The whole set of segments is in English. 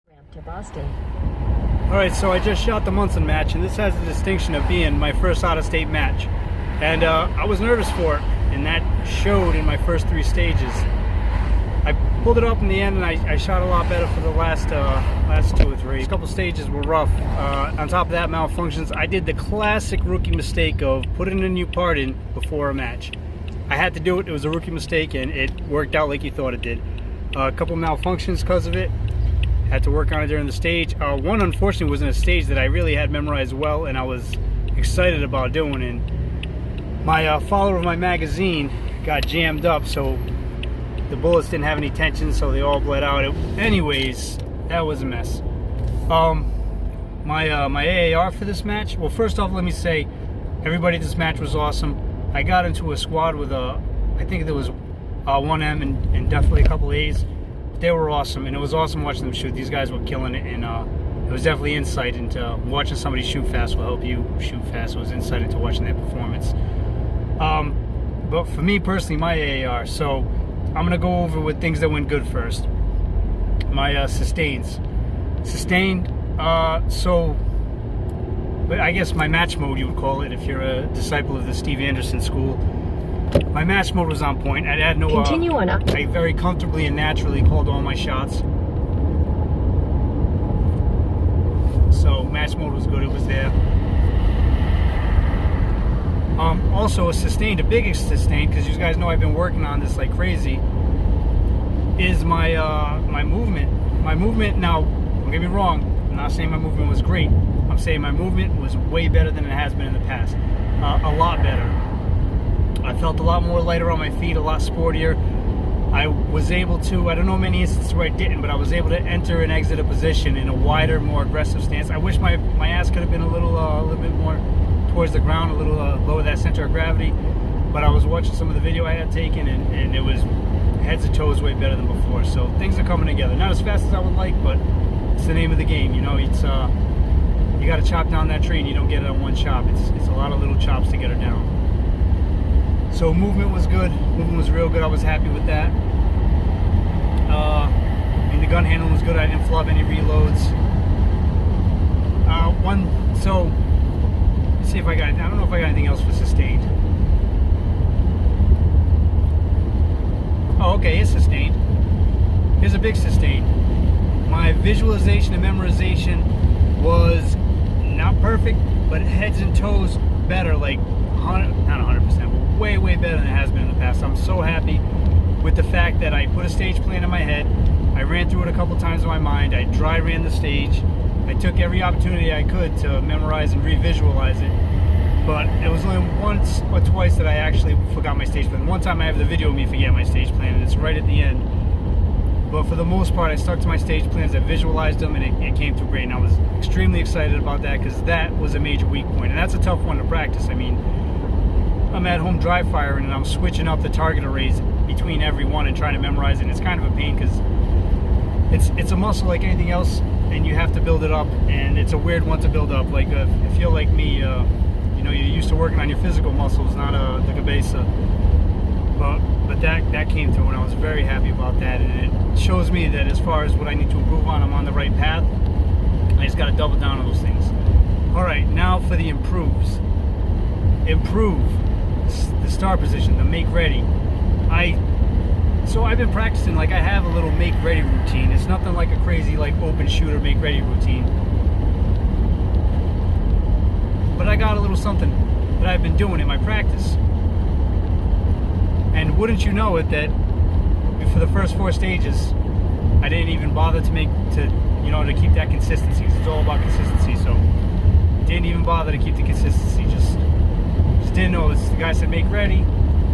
To Boston. Alright, so I just shot the Monson match, and this has the distinction of being my first out-of-state match. And I was nervous for it, and that showed in my first 3 stages. I pulled it up in the end, and I shot a lot better for the last 2 or 3. A couple stages were rough. On top of that, malfunctions. I did the classic rookie mistake of putting a new part in before a match. I had to do it. It was a rookie mistake, and it worked out like you thought it did. A couple malfunctions because of it. Had to work on it during the stage. One, unfortunately, was in a stage that I really had memorized well, and I was excited about doing. And my follower of my magazine got jammed up, so the bullets didn't have any tension, so they all bled out. Anyways, that was a mess. My AAR for this match. Well, first off, let me say, everybody at this match was awesome. I got into a squad with I think there was 1M and definitely a couple A's. They were awesome, and it was awesome watching them shoot. These guys were killing it, and it was definitely insight into watching somebody shoot fast will help you shoot fast. It was insight into watching their performance. But for me personally, my AAR, so I'm going to go over with things that went good first. My sustains. Sustained, so I guess my match mode, you would call it, if you're a disciple of the Steve Anderson school. My match mode was on point. I had no. Continue on up. I very comfortably and naturally called all my shots. So match mode was good. It was there. Also a sustained, a biggest sustained, because you guys know I've been working on this like crazy. Is my my movement. My movement. Now, don't get me wrong. I'm not saying my movement was great. I'm saying my movement was way better than it has been in the past. A lot better. I felt a lot more lighter on my feet, a lot sportier. I was able to, I don't know many instances where I didn't, but I was able to enter and exit a position in a wider, more aggressive stance. I wish my ass could have been a little bit more towards the ground, a little lower that center of gravity. But I was watching some of the video I had taken, and it was heads and toes way better than before. So things are coming together. Not as fast as I would like, but it's the name of the game. You know, it's you got to chop down that tree, and you don't get it on one chop. It's a lot of little chops to get her down. So movement was good. Movement was real good. I was happy with that. And the gun handling was good. I didn't flub any reloads. So let's see if I don't know if I got anything else for sustained. Oh, okay, it's sustained. Here's a big sustained. My visualization and memorization was not perfect, but heads and toes better, like not 100%, but way better than it has been in the past. I'm so happy with the fact that I put a stage plan in my head. I ran through it a couple times in my mind. I dry ran the stage. I took every opportunity I could to memorize and revisualize it. But it was only once or twice that I actually forgot my stage plan. One time I have the video of me forgetting my stage plan, and it's right at the end. But for the most part, I stuck to my stage plans. I visualized them, and it came through great. And I was extremely excited about that, because that was a major weak point. And that's a tough one to practice. I mean, I'm at home dry firing, and I'm switching up the target arrays between every one and trying to memorize it. And it's kind of a pain, because it's a muscle like anything else, and you have to build it up. And it's a weird one to build up. Like if you're like me, you know, you're used to working on your physical muscles, not the cabeza. But that came through, and I was very happy about that. And it shows me that as far as what I need to improve on, I'm on the right path. I just got to double down on those things. All right, now for the improves. Improve the start position, the make ready. So I've been practicing, like I have a little make ready routine. It's nothing like a crazy like open shooter make ready routine. But I got a little something that I've been doing in my practice. And wouldn't you know it, that for the first 4 stages, I didn't even bother to keep that consistency. It's all about consistency. So didn't even bother to keep the consistency. Just didn't know. The guy said make ready,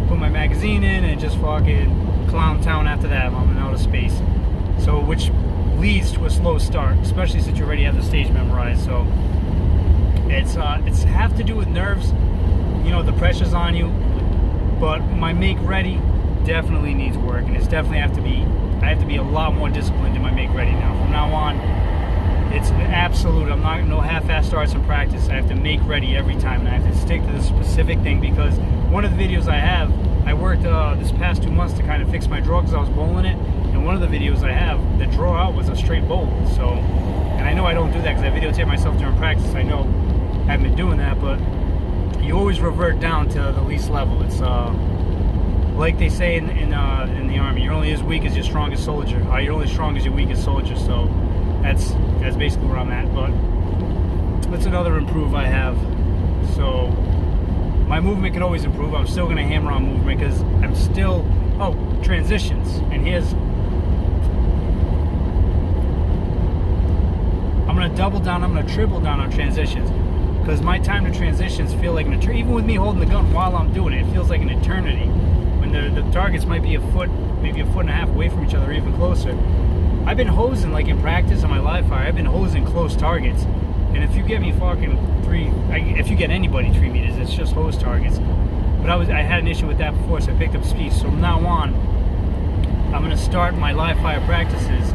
put my magazine in, and just fucking clown town after that. I'm in outer space. So which leads to a slow start, especially since you already have the stage memorized. So it's have to do with nerves. You know, the pressure's on you. But my make ready definitely needs work, and it's definitely I have to be a lot more disciplined in my make ready now. From now on, it's an absolute. I'm not no half-ass starts in practice. I have to make ready every time, and I have to stick to the specific thing, because one of the videos I worked this past 2 months to kind of fix my draw, because I was bowling it, and one one of the videos I have, the draw out was a straight bolt. So, and I know I don't do that because I videotape myself during practice. I know I haven't been doing that, but you always revert down to the least level. It's like they say in the Army, you're only as weak as your strongest soldier. You're only strong as your weakest soldier. So that's basically where I'm at. But that's another improve I have. So my movement can always improve. I'm still going to hammer on movement because I'm still, transitions. And I'm going to double down, I'm going to triple down on transitions. Because my time to transitions feel like an eternity. Even with me holding the gun while I'm doing it, it feels like an eternity. When the targets might be a foot, maybe a foot and a half away from each other, or even closer. I've been hosing, like in practice on my live fire, I've been hosing close targets. And if you get me fucking if you get anybody 3 meters, it's just hose targets. But I had an issue with that before, so I picked up speed. So from now on, I'm going to start my live fire practices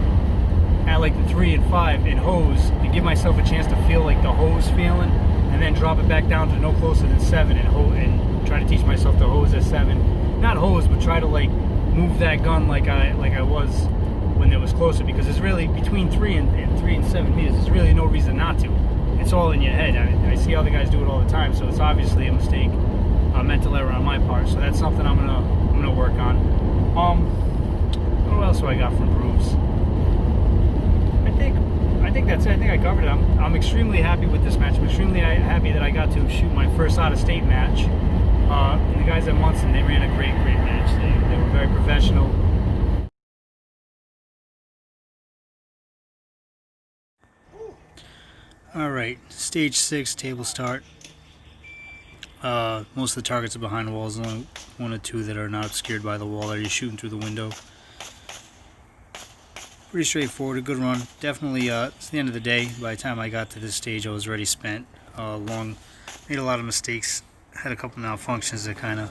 at like the 3 and 5 in hose and give myself a chance to feel like the hose feeling, and then drop it back down to no closer than 7 and try to teach myself to hose at 7. Not hose, but try to like move that gun like I was when it was closer, because it's really between 3 and 7 meters. There's really no reason not to. It's all in your head. I see other guys do it all the time, so it's obviously a mistake, a mental error on my part. So that's something I'm gonna work on. What else do I got for improves? I think that's it. I think I covered it. I'm extremely happy with this match. I'm extremely happy that I got to shoot my first out-of-state match. And the guys at Monson, they ran a great match. They were very professional. Alright, stage 6, table start. Most of the targets are behind the walls, only 1 or 2 that are not obscured by the wall that you're shooting through the window. Pretty straightforward, a good run. Definitely, it's the end of the day. By the time I got to this stage, I was already spent. Made a lot of mistakes. Had a couple malfunctions that kind of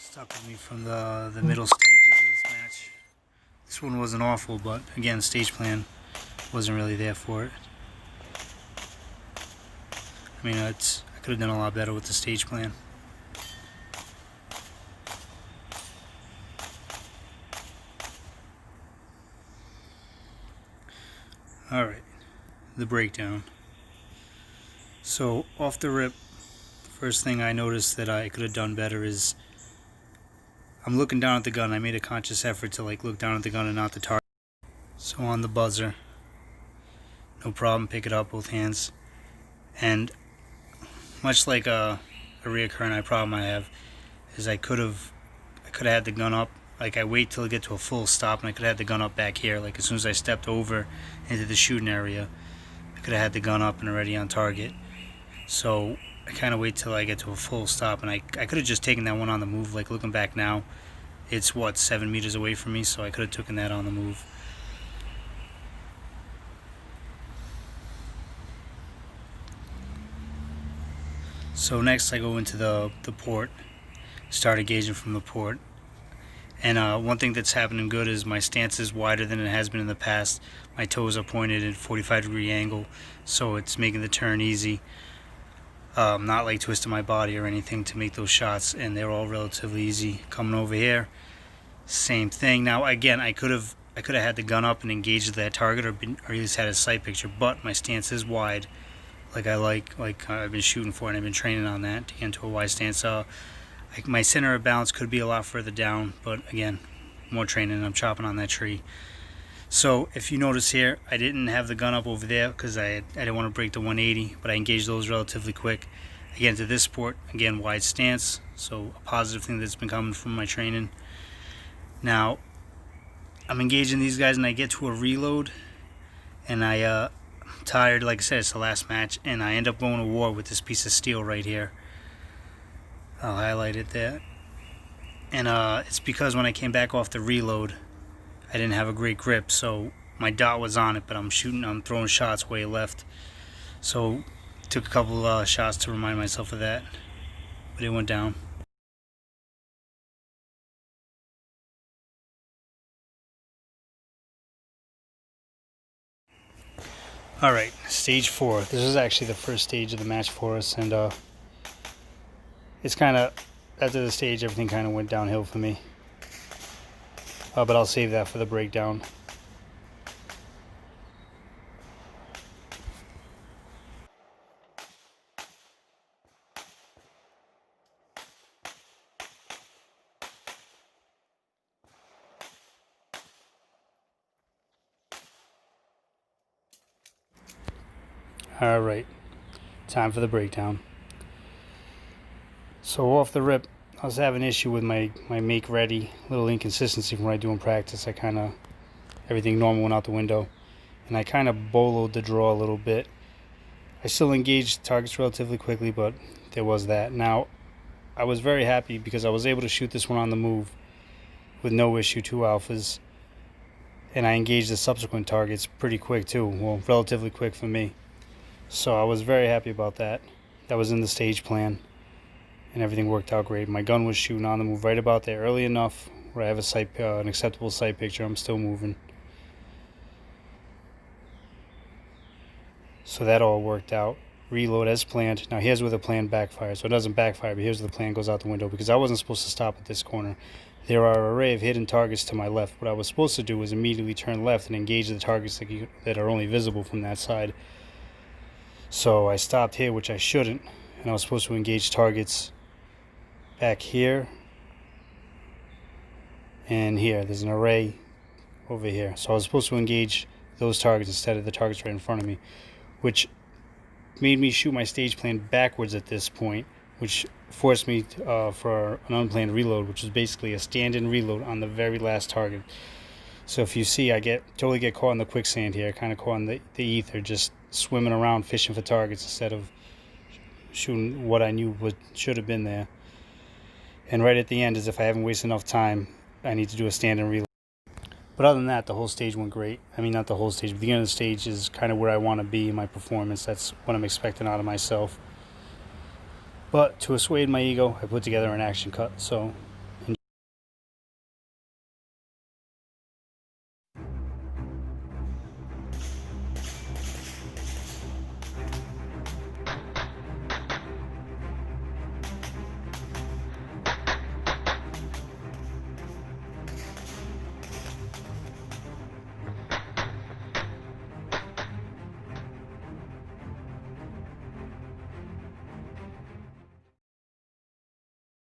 stuck with me from the middle stages of this match. This one wasn't awful, but again, stage plan wasn't really there for it. I mean, I could have done a lot better with the stage plan. Alright, the breakdown. So, off the rip, first thing I noticed that I could have done better is I'm looking down at the gun. I made a conscious effort to like look down at the gun and not the target. So on the buzzer, no problem, pick it up both hands. And much like a reoccurring problem I have, is I could have had the gun up. Like I wait till I get to a full stop, and I could have had the gun up back here. Like as soon as I stepped over into the shooting area, I could have had the gun up and already on target. So I kind of wait till I get to a full stop, and I could have just taken that one on the move. Like looking back now, it's what, 7 meters away from me, so I could have taken that on the move. So next I go into the port, start engaging from the port. And one thing that's happening good is my stance is wider than it has been in the past. My toes are pointed at a 45-degree angle, so it's making the turn easy. Not like twisting my body or anything to make those shots, and they're all relatively easy. Coming over here, same thing. Now again, I could have had the gun up and engaged that target, or at least had a sight picture, but my stance is wide, like I've been shooting for, and I've been training on that to get into a wide stance. My center of balance could be a lot further down, but again, more training, I'm chopping on that tree. So if you notice here, I didn't have the gun up over there because I didn't want to break the 180, but I engaged those relatively quick. Again, to this port, again, wide stance, so a positive thing that's been coming from my training. Now, I'm engaging these guys, and I get to a reload, and I'm tired, like I said, it's the last match, and I end up going to war with this piece of steel right here. I'll highlight it there. And it's because when I came back off the reload, I didn't have a great grip, so my dot was on it, but I'm throwing shots way left. So took a couple shots to remind myself of that, but it went down. Alright, stage 4. This is actually the first stage of the match for us, and it's kind of, after the stage, everything kind of went downhill for me. but I'll save that for the breakdown. Alright, time for the breakdown. So off the rip, I was having an issue with my make ready, little inconsistency from what I do in practice. Everything normal went out the window, and I kind of boloed the draw a little bit. I still engaged targets relatively quickly, but there was that. Now, I was very happy because I was able to shoot this one on the move with no issue, 2 alphas, and I engaged the subsequent targets pretty quick too, well, relatively quick for me. So I was very happy about that. That was in the stage plan, and everything worked out great. My gun was shooting on the move right about there, early enough where I have an acceptable sight picture. I'm still moving. So that all worked out. Reload as planned. Now here's where the plan backfires. So it doesn't backfire, but here's where the plan goes out the window, because I wasn't supposed to stop at this corner. There are an array of hidden targets to my left. What I was supposed to do was immediately turn left and engage the targets that are only visible from that side. So I stopped here, which I shouldn't, and I was supposed to engage targets back here and here. There's an array over here. So I was supposed to engage those targets instead of the targets right in front of me, which made me shoot my stage plan backwards at this point, which forced me for an unplanned reload, which is basically a stand-in reload on the very last target. So if you see, I totally get caught in the quicksand here, kind of caught in the ether, just swimming around fishing for targets instead of shooting what I knew should have been there. And right at the end, as if I haven't wasted enough time, I need to do a stand-in reload. But other than that, the whole stage went great. I mean, not the whole stage, but the beginning of the stage is kind of where I want to be in my performance. That's what I'm expecting out of myself. But to assuage my ego, I put together an action cut. So